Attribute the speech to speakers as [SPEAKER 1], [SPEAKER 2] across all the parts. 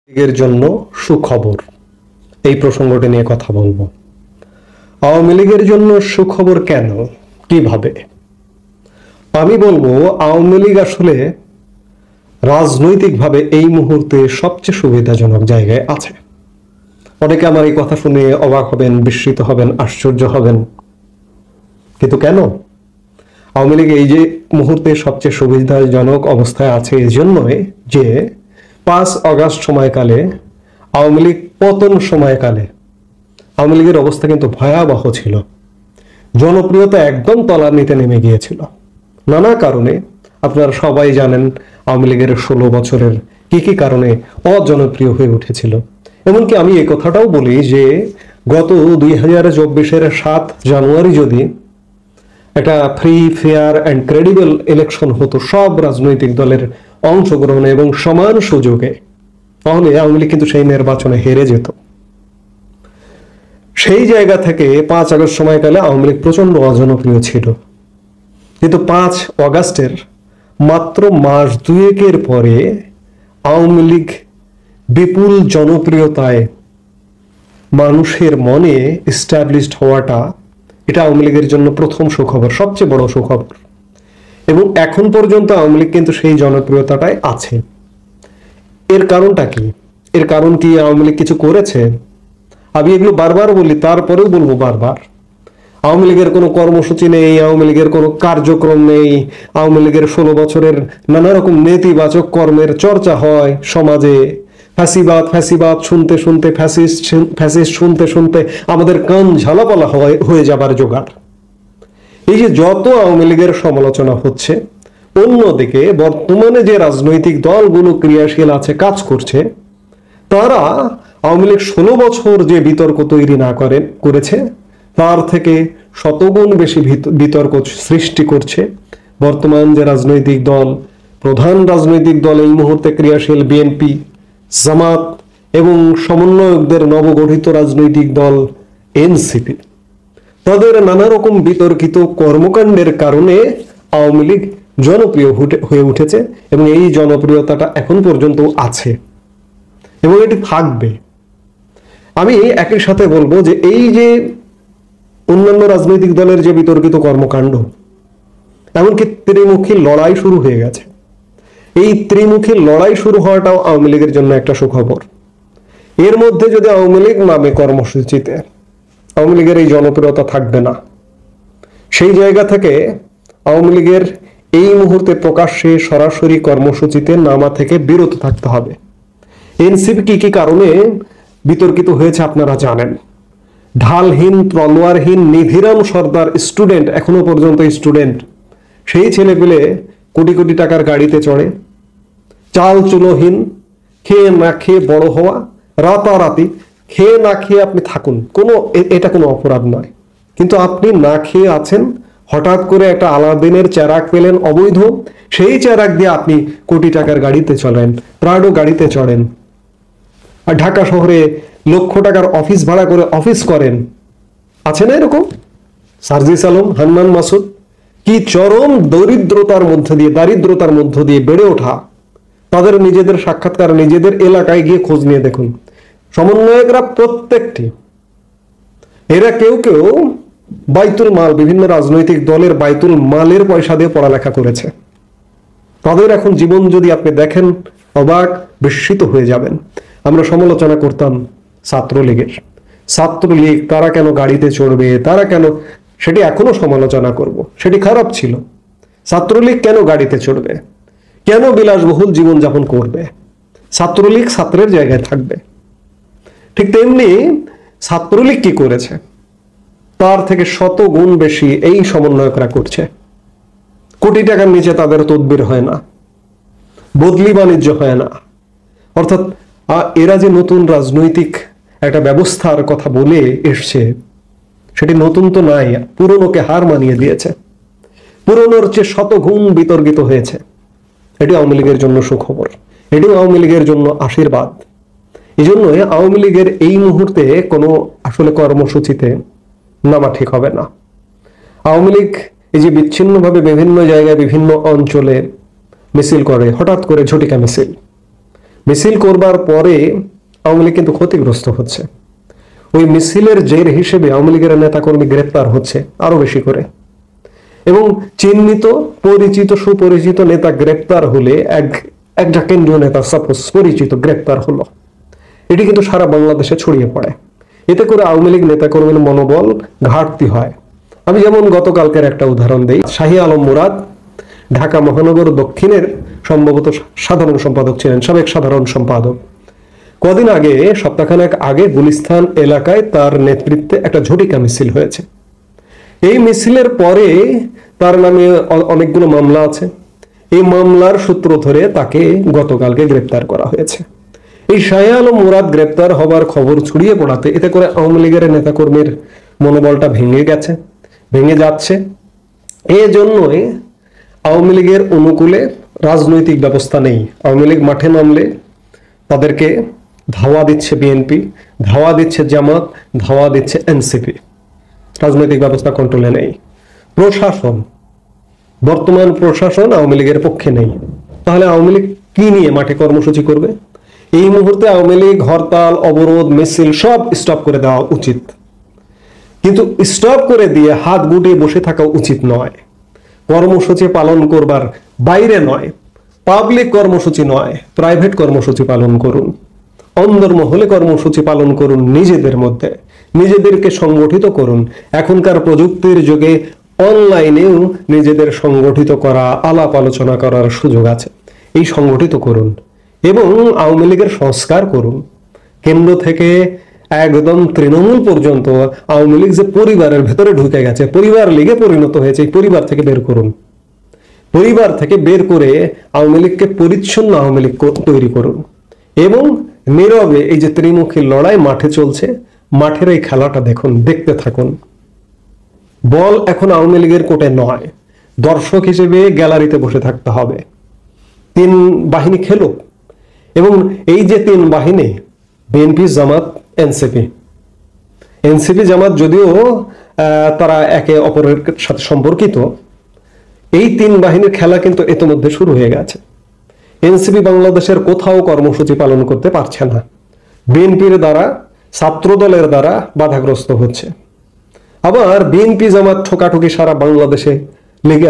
[SPEAKER 1] লীগের জন্য সুখবর, এই প্রসঙ্গটি নিয়ে কথা বলবো। আওয়ামী লীগের জন্য সুখবর কেন, কিভাবে? আমি বলবো আওয়ামী লীগ আসলে রাজনৈতিকভাবে এই মুহূর্তে সবচেয়ে সুবিধাজনক জায়গায় আছে। অনেকে আমার এই কথা শুনে অবাক হবেন, বিস্মিত হবেন, আশ্চর্য হবেন, কিন্তু কেন? আওয়ামী লীগ এই যে মুহূর্তে সবচেয়ে সুবিধাজনক অবস্থায় আছে এই জন্যই যে 5 আগস্ট সময়কালে আওয়ামী লীগ পতন সময়কালে আওয়ামী লীগের অবস্থা কিন্তু ভয়াবহ ছিল। জনপ্রিয়তা একদম তলানিতে নেমে গিয়েছিল নানা কারণে। আপনারা সবাই জানেন আওয়ামী লীগের 16 বছরের কি কি কারণে অজনপ্রিয় হয়ে উঠেছিল। এমনকি আমি এই কথাটাও বলি যে গত 2024-এর 7 জানুয়ারি যদি একটা free, fair and credible election হতো সব রাজনৈতিক দলের অংশগ্রহণে এবং সমান সুযোগে, তাহলে আওয়ামী লীগ কিন্তু সেই নির্বাচনে হেরে যেত। সেই জায়গা থেকে 5 আগস্ট সময়কালে আওয়ামী লীগ প্রচন্ড অজনপ্রিয় ছিল, কিন্তু 5 আগস্টের মাত্র মাস দুয়েকের পরে আওয়ামী লীগ বিপুল জনপ্রিয়তায় মানুষের মনে এস্টাবলিশড হওয়াটা, এটা আওয়ামী লীগের জন্য প্রথম সুখবর, সবচেয়ে বড় সুখবর। এবং এখন পর্যন্ত আওয়ামী লীগ কিন্তু সেই জনপ্রিয়তাটাই আছে। এর কারণটা কি? এর কারণ কি আওয়ামী লীগ কিছু করেছে? আমি এগুলো বারবার বলি, তারপরেও বলবো বারবার, আওয়ামী লীগের কোনো কর্মসূচি নেই, আওয়ামী লীগের কোনো কার্যক্রম নেই। আওয়ামী লীগের 16 বছরের নানা রকম নেতিবাচক কর্মের চর্চা হয় সমাজে। ফ্যাসিবাদ ফ্যাসিবাদ শুনতে শুনতে, ফ্যাসিস্ট শুনতে শুনতে আমাদের কান ঝালাপালা হয়ে যাবার জোগাড়। এই যে যত আওয়ামী লীগের সমালোচনা হচ্ছে, অন্যদিকে বর্তমানে যে রাজনৈতিক দলগুলো ক্রিয়াশীল আছে, কাজ করছে, তারা আওয়ামী লীগ 16 বছর যে বিতর্ক তৈরি না করেছে তার থেকে শতগুণ বেশি বিতর্ক সৃষ্টি করছে। বর্তমান যে রাজনৈতিক দল, প্রধান রাজনৈতিক দল এই মুহূর্তে ক্রিয়াশীল বিএনপি, জামাত এবং সমন্বয়কদের নবগঠিত রাজনৈতিক দল এনসিপি, তাদের নানা রকম বিতর্কিত কর্মকাণ্ডের কারণে আওয়ামী লীগ জনপ্রিয় হয়ে উঠেছে এবং এই জনপ্রিয়তাটা এখন পর্যন্ত আছে এবং এটি থাকবে। আমি একই সাথে বলবো যে এই যে অন্যান্য রাজনৈতিক দলের যে বিতর্কিত কর্মকাণ্ড, এমনকি ত্রিমুখী লড়াই শুরু হয়ে গেছে, এই ত্রিমুখী লড়াই শুরু হওয়াটাও আওয়ামী লীগের জন্য একটা সুখবর। এর মধ্যে যদি আওয়ামী লীগ নামে কর্মসূচিতে আওয়ামী লীগের এই জনপ্রিয়তা থাকবে না, সেই জায়গা থেকে আওয়ামী লীগের এই মুহূর্তে প্রকাশ্যে সরাসরি কর্মসূচিতে নামা থেকে বিরত থাকতে হবে। এনসিপি কি কি কারণে বিতর্কিত হয়েছে আপনারা জানেন। ঢালহীন, তলোয়ারহীন নিধিরাম সর্দার স্টুডেন্ট, এখনো পর্যন্ত স্টুডেন্ট, সেই ছেলেগুলো কোটি কোটি টাকার গাড়িতে চড়ে, চাল চুলোহীন, খেয়ে না খেয়ে বড় হওয়া, রাতারাতি খেয়ে না খেয়ে আপনি থাকুন, এটা কোনো অপরাধ নয়, কিন্তু আপনি না খেয়ে আছেন, হঠাৎ করে একটা আলাদিনের চেরাগ পেলেন অবৈধ, সেই চেরাগ দিয়ে আপনি কোটি টাকার গাড়িতে চলেন, প্রাডো গাড়িতে চড়েন, আর ঢাকা শহরে লক্ষ টাকার অফিস ভাড়া করে অফিস করেন। আছে না এরকম? সার্জিস আলম, হান্নান মাসুদ, কি চরম দারিদ্রতার মধ্য দিয়ে বেড়ে ওঠা। তাদের নিজেদের সাক্ষাৎকার, নিজেদের এলাকায় গিয়ে খোঁজ নিয়ে দেখুন, সমন্বয়করা প্রত্যেকটি, এরা কেউ কেউ বাইতুল মাল, বিভিন্ন রাজনৈতিক দলের বাইতুল মালের পয়সা দিয়ে পড়ালেখা করেছে। তাদের এখন জীবন যদি আপনি দেখেন, অবাক, বিস্মিত হয়ে যাবেন। আমরা সমালোচনা করতাম ছাত্রলীগের, ছাত্রলীগ তারা কেন গাড়িতে চড়বে, তারা কেন, সেটি এখনো সমালোচনা করব, সেটি খারাপ ছিল। ছাত্রলীগ কেন গাড়িতে চড়বে, কেন বিলাসবহুল জীবনযাপন করবে? ছাত্রলীগ ছাত্রের জায়গায় থাকবে। ঠিক তেমনি ছাত্রলীগ কি করেছে, তার থেকে 100 গুণ বেশি এই সমন্বয়করা করছে। কোটি টাকার নিচে তাদের তদবির হয় না, বদলি বাণিজ্য হয় না। অর্থাৎ এরা যে নতুন রাজনৈতিক একটা ব্যবস্থার কথা বলে এসছে, সেটি নতুন তো নাই, পুরনোকে হার মানিয়ে দিয়েছে, পুরনোর চেয়ে 100 গুণ বিতর্কিত হয়েছে। এটি আওয়ামী লীগের জন্য সুখবর, এটিও আওয়ামী লীগের জন্য আশীর্বাদ। এই জন্য আওয়ামী লীগের এই মুহূর্তে কোনো আসলে কর্মসূচিতে নামা ঠিক হবে না। আওয়ামী লীগ এই যে বিচ্ছিন্নভাবে বিভিন্ন জায়গায় বিভিন্ন অঞ্চলে মিছিল করে, হঠাৎ করে ঝটিকা মিছিল, মিছিল করবার পরে আওয়ামী লীগ কিন্তু ক্ষতিগ্রস্ত হচ্ছে। ওই মিছিলের জের হিসেবে আওয়ামী লীগের নেতাকর্মী গ্রেপ্তার হচ্ছে আরো বেশি করে, এবং চিহ্নিত পরিচিত সুপরিচিত নেতা গ্রেপ্তার হলে একটা কেন্দ্রীয় নেতা সাপোজ পরিচিত গ্রেপ্তার হলো, এটি কিন্তু সারা বাংলাদেশে ছড়িয়ে পড়ে। এতে করে আওয়ামী লীগ নেতাকর্মীর মনোবল ঘাটতি হয়। আমি যেমন গতকালকের একটা উদাহরণ দেই, শাহী আলম মুরাদ ঢাকা মহানগর দক্ষিণের সম্ভবত সাধারণ সম্পাদক ছিলেন, সাবেক সাধারণ সম্পাদক। কদিন আগে, সপ্তাহখানেক আগে গুলিস্তান এলাকায় তার নেতৃত্বে একটা ঝটিকা মিছিল হয়েছে। এই মিছিলের পরে তার নামে অনেকগুলো মামলা আছে। এই মামলার সূত্র ধরে তাকে গতকালকে গ্রেপ্তার করা হয়েছে। এই শাহী আলম মুরাদ গ্রেপ্তার হবার খবর ছড়িয়ে পড়াতে এতে করে আওয়ামী লীগের নেতাকর্মীর মনোবলটা ভেঙে যাচ্ছে। এই জন্যই আওয়ামী লীগের অনুকূলে রাজনৈতিক ব্যবস্থা নেই। আওয়ামী লীগ মাঠে নামলে তাদেরকে ধাওয়া দিচ্ছে বিএনপি, ধাওয়া দিচ্ছে জামাত, ধাওয়া দিচ্ছে এনসিপি। রাজনৈতিক ব্যবস্থা কন্ট্রোলে নেই। বর্তমান প্রশাসন আওয়ামী লীগের পক্ষে নেই। তাহলে আওয়ামী লীগ কি নিয়ে মাঠে কর্মসূচি করবে? এই মুহূর্তে আওয়ামী লীগ হরতাল, অবরোধ, মিছিল সব স্টপ করে দেওয়া উচিত, কিন্তু স্টপ করে দিয়ে হাত গুটিয়ে বসে থাকা উচিত নয়। কর্মসূচি পালন করবার বাইরে নয়, পাবলিক কর্মসূচি নয়, প্রাইভেট কর্মসূচি পালন করুন, অন্দরমহলে কর্মসূচি পালন করুন। নিজেদের মধ্যে নিজেদেরকে সংগঠিত করুন। এখনকার প্রযুক্তির যুগে অনলাইনেও নিজেদের সংগঠিত করা, আলাপ আলোচনা করার সুযোগ আছে। এই সংগঠিত করুন এবং আওয়ামী লীগের সংস্কার করুন। কেন্দ্র থেকে একদম তৃণমূল পর্যন্ত আওয়ামী লীগ যে পরিবারের ভেতরে ঢুকে গেছে, পরিবার লীগে পরিণত হয়েছে, এই পরিবার থেকে বের করুন। পরিবার থেকে বের করে আওয়ামী লীগকে পরিচ্ছন্ন আওয়ামী লীগ তৈরি করুন এবং নীরবে এই যে ত্রিমুখী লড়াই মাঠে চলছে, মাঠের এই খেলাটা দেখতে থাকুন। বল এখন আওয়ামী লীগের কোর্টে নয়, দর্শক হিসেবে গ্যালারিতে বসে থাকতে হবে। তিন বাহিনী খেলুক, এবং এই যে তিন বাহিনী বিএনপি, জামাত, এনসিপি জামাত যদিও তারা একে অপরের সাথে সম্পর্কিত, এই তিন বাহিনীর খেলা কিন্তু ইতিমধ্যে শুরু হয়ে গেছে। এনসিপি বাংলাদেশের কোথাও কর্মসূচি পালন করতে পারছে না, বিএনপির দ্বারা, ছাত্র দলের দ্বারা বাধাগ্রস্ত হচ্ছে। আবার বিএনপি জামাত ঠোকাঠুকি সারা বাংলাদেশে লেগে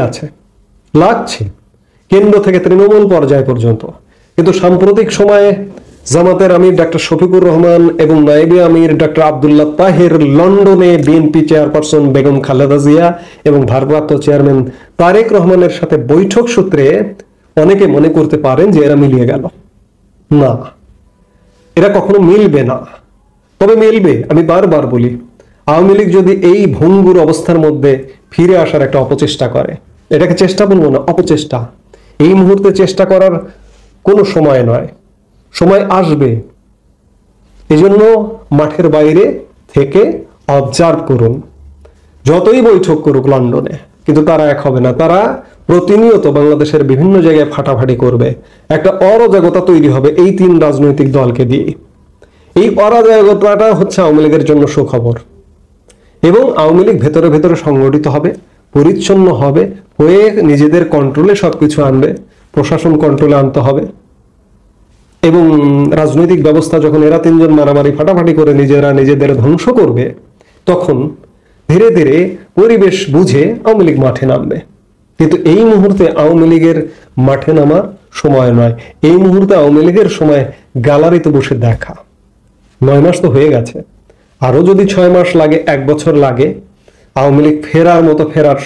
[SPEAKER 1] লাগছে, কেন্দ্র থেকে তৃণমূল পর্যায় পর্যন্ত। কিন্তু সাম্প্রতিক সময়ে জামাতের আমির ডক্টর শফিকুর রহমান এবং নায়েবে আমির ডক্টর আব্দুল্লাহ তাহের লন্ডনে বিএনপি চেয়ারপারসন বেগম খালেদা জিয়া এবং ভারপ্রাপ্ত চেয়ারম্যান তারেক রহমানের সাথে বৈঠক সূত্রে অনেকে মনে করতে পারেন যে এরা মিলিয়ে গেল। না, এরা কখনো মিলবে না। তবে মিলবে, আমি বারবার বলি, আওয়ামী লীগ যদি এই ভঙ্গুর অবস্থার মধ্যে ফিরে আসার একটা অপচেষ্টা করে, এটাকে চেষ্টা বলবো না, অপচেষ্টা, এই মুহূর্তে চেষ্টা করার কোনো সময় নয়, সময় আসবে। এজন্য মাঠের বাইরে থেকে অবজার্ভ করুন। যতই বৈঠক করুক লন্ডনে, কিন্তু তারা এক হবে না। তারা প্রতিনিয়ত বাংলাদেশের বিভিন্ন জায়গায় ফাটাফাটি করবে, একটা অরাজকতা তৈরি হবে এই তিন রাজনৈতিক দলকে দিয়ে। এই অরাজকতাটা হচ্ছে আওয়ামী লীগের জন্য সুখবর, এবং আওয়ামী লীগ ভেতরে ভেতরে সংগঠিত হবে, পরিচ্ছন্ন হবে, হয়ে নিজেদের কন্ট্রোলে সবকিছু আনবে, প্রশাসন কন্ট্রোলে আনতে হবে। এবং রাজনৈতিক ব্যবস্থা যখন এরা তিনজন মারামারি ফাটাফাটি করে নিজেরা নিজেদের ধ্বংস করবে, তখন ধীরে ধীরে পরিবেশ বুঝে আওয়ামী লীগ মাঠে নামবে। কিন্তু এই মুহূর্তে আওয়ামী লীগের মাঠে নামার সময় নয়। এই মুহূর্তে আওয়ামী লীগের সময় গ্যালারিতে বসে দেখা। 9 মাস তো হয়ে গেছে, আরো যদি 6 মাস লাগে, 1 বছর লাগে আওয়ামী লীগ ফেরার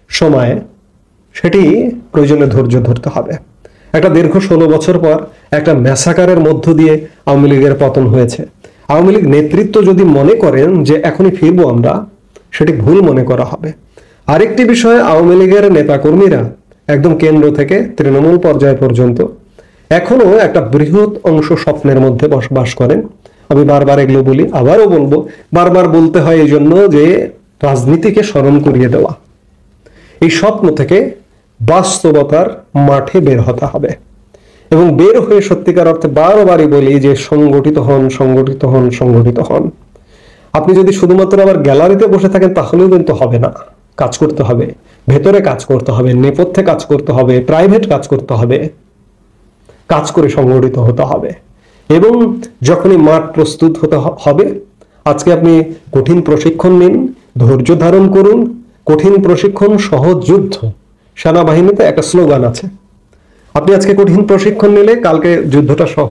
[SPEAKER 1] সময়, সেটি প্রয়োজনে ধৈর্য ধরতে হবে। একটা দীর্ঘ 16 বছর পর একটা ম্যাসাকারের মধ্য দিয়ে আওয়ামী লীগের পতন হয়েছে। আওয়ামী লীগ নেতৃত্ব যদি মনে করেন যে এখনই ফিরবো আমরা, সেটি ভুল মনে করা হবে। আরেকটি বিষয়, আওয়ামী লীগের নেতাকর্মীরা একদম কেন্দ্র থেকে তৃণমূল পর্যায় পর্যন্ত এখনো একটা বৃহৎ অংশ স্বপ্নের মধ্যে বসবাস করেন। আমি বারবার এগুলো বলি, আবারও বলবো, বারবার বলতে হয় এই জন্য যে রাজনীতিকে স্মরণ করিয়ে দেওয়া। এই স্বপ্ন থেকে বাস্তবতার মাঠে বের হতে হবে, এবং বের হয়ে সত্যিকার অর্থে বারবারই বলি যে সংগঠিত হন, সংগঠিত হন, সংগঠিত হন। আপনি যদি শুধুমাত্র আবার গ্যালারিতে বসে থাকেন তাহলেও কিন্তু হবে না, কাজ করতে হবে, ভেতরে কাজ করতে হবে, নেপথ্যে কাজ করতে হবে, প্রাইভেট কাজ করতে হবে। কাজ করে সংগঠিত হতে হবে। এবং যখনই মাঠ প্রস্তুত হতে হবে, আজকে আপনি কঠিন প্রশিক্ষণ নিন, ধৈর্য ধারণ করুন। কঠিন প্রশিক্ষণ সহজ যুদ্ধ, সেনাবাহিনীতে একটা স্লোগান আছে। আপনি আজকে কঠিন প্রশিক্ষণ নিলে কালকে যুদ্ধটা